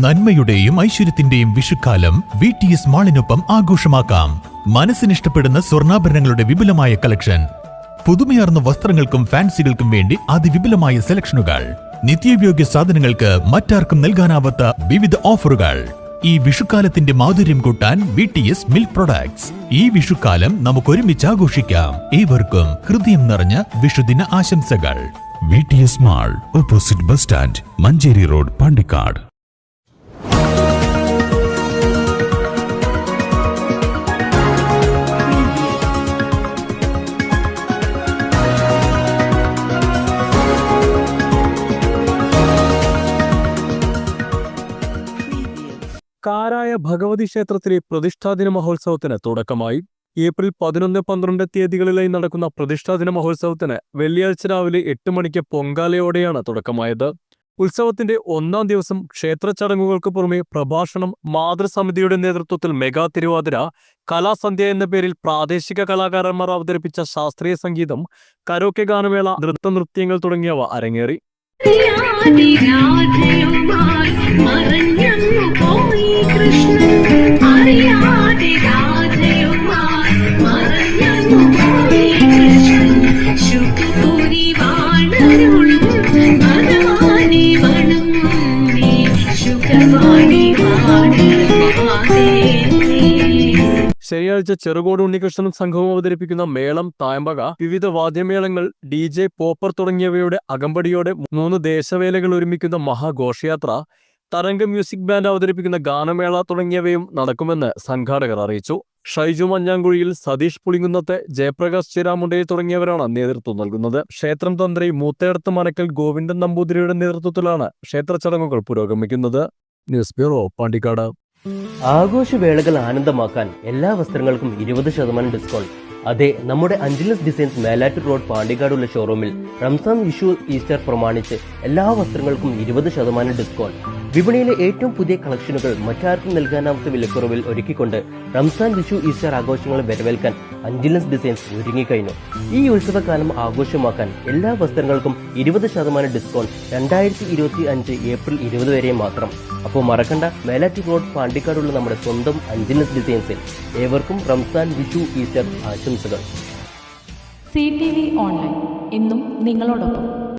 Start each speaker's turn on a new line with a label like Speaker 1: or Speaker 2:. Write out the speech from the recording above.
Speaker 1: നന്മയുടെയും ഐശ്വര്യത്തിന്റെയും വിഷുക്കാലം VTS മാളിനൊപ്പം ആഘോഷമാക്കാം. മനസ്സിനിഷ്ടപ്പെടുന്ന സ്വർണ്ണാഭരണങ്ങളുടെ വിപുലമായ collection, പുതുമയാർന്ന വസ്ത്രങ്ങൾക്കും ഫാൻസികൾക്കും വേണ്ടി അതിവിപുലമായ സെലക്ഷനുകൾ, നിത്യോപയോഗ സാധനങ്ങൾക്ക് മറ്റാർക്കും നൽകാനാവാത്ത വിവിധ ഓഫറുകൾ. ഈ വിഷുക്കാലത്തിന്റെ മാധുര്യം കൂട്ടാൻ VTS മിൽക്ക് പ്രൊഡക്ട്സ്. ഈ വിഷുക്കാലം നമുക്ക് ഒരുമിച്ച് ആഘോഷിക്കാം. ഏവർക്കും ഹൃദയം നിറഞ്ഞ വിഷുദിന ആശംസകൾ. VTS mall, opposite bus stand, Manjeri road, Pandikkad.
Speaker 2: കാരായ ഭഗവതി ക്ഷേത്രത്തിലെ പ്രതിഷ്ഠാദിന മഹോത്സവത്തിന് തുടക്കമായി. ഏപ്രിൽ 11, 12 തീയതികളിലായി നടക്കുന്ന പ്രതിഷ്ഠാദിന മഹോത്സവത്തിന് വെള്ളിയാഴ്ച രാവിലെ 8 മണിക്ക് പൊങ്കാലയോടെയാണ് തുടക്കമായത്. ഉത്സവത്തിന്റെ 1-ാം ദിവസം ക്ഷേത്ര ചടങ്ങുകൾക്ക് പുറമെ പ്രഭാഷണം, മാതൃസമിതിയുടെ നേതൃത്വത്തിൽ മെഗാ തിരുവാതിര, കലാസന്ധ്യ എന്ന പേരിൽ പ്രാദേശിക കലാകാരന്മാർ അവതരിപ്പിച്ച ശാസ്ത്രീയ സംഗീതം, കരോക്കെ ഗാനമേള, നൃത്തങ്ങൾ തുടങ്ങിയവ അരങ്ങേറി. ശനിയാഴ്ച ചെറുകോട് ഉണ്ണികൃഷ്ണനും സംഘവും അവതരിപ്പിക്കുന്ന മേളം, തായമ്പക, വിവിധ വാദ്യമേളങ്ങൾ, DJ, പോപ്പർ തുടങ്ങിയവയുടെ അകമ്പടിയോടെ 3 ദേശവേലകൾ ഒരുമിക്കുന്ന മഹാഘോഷയാത്ര, തരംഗ മ്യൂസിക് ബാൻഡ് അവതരിപ്പിക്കുന്ന ഗാനമേള തുടങ്ങിയവയും നടക്കുമെന്ന് സംഘാടകർ അറിയിച്ചു. ഷൈജു മഞ്ഞാങ്കുഴിയിൽ, സതീഷ് പുളിങ്കുന്നത്തെ, ജയപ്രകാശ് ചിരാമുണ്ടയിൽ തുടങ്ങിയവരാണ് നേതൃത്വം നൽകുന്നത്. ക്ഷേത്രം തന്ത്രി മൂത്തേടത്ത് മനക്കൽ ഗോവിന്ദൻ നമ്പൂതിരിയുടെ നേതൃത്വത്തിലാണ് ക്ഷേത്ര ചടങ്ങുകൾ പുരോഗമിക്കുന്നത്. News bureau, Pandikkad.
Speaker 3: ആഘോഷവേളകൾ ആനന്ദമാക്കാൻ എല്ലാ വസ്ത്രങ്ങൾക്കും 20% ഡിസ്കൗണ്ട്. അതെ, നമ്മുടെ അഞ്ജലസ് ഡിസൈൻസ് മേലാറ്റൂർ റോഡ്, പാണ്ടിക്കാടുള്ള ഷോറൂമിൽ റംസാൻ, വിഷു, ഈസ്റ്റർ പ്രമാണിച്ച് എല്ലാ വസ്ത്രങ്ങൾക്കും 20% ഡിസ്കൗണ്ട്. വിപണിയിലെ ഏറ്റവും പുതിയ കളക്ഷനുകൾ മറ്റാർക്കും നൽകാനാവാത്ത വിലക്കുറവിൽ ഒരുക്കിക്കൊണ്ട് റംസാൻ, വിഷു, ഈസ്റ്റർ ആഘോഷങ്ങൾ വരവേൽക്കാൻ അഞ്ജലസ് ഡിസൈൻസ് ഒരുങ്ങിക്കഴിഞ്ഞു. ഈ ഉത്സവകാലം ആഘോഷമാക്കാൻ എല്ലാ വസ്ത്രങ്ങൾക്കും 20% ഡിസ്കൗണ്ട് 2025 ഏപ്രിൽ 20 വരെ മാത്രം. അപ്പോൾ മറക്കണ്ട, മേലാറ്റൂർ റോഡ്, പാണ്ടിക്കാടുള്ള നമ്മുടെ സ്വന്തം അഞ്ജലസ് ഡിസൈൻസിൽ. ഏവർക്കും റംസാൻ, വിഷു, ഈസ്റ്റർ ആശംസകൾ.
Speaker 4: CTV ഓൺലൈൻ, എന്നും നിങ്ങളോടൊപ്പം.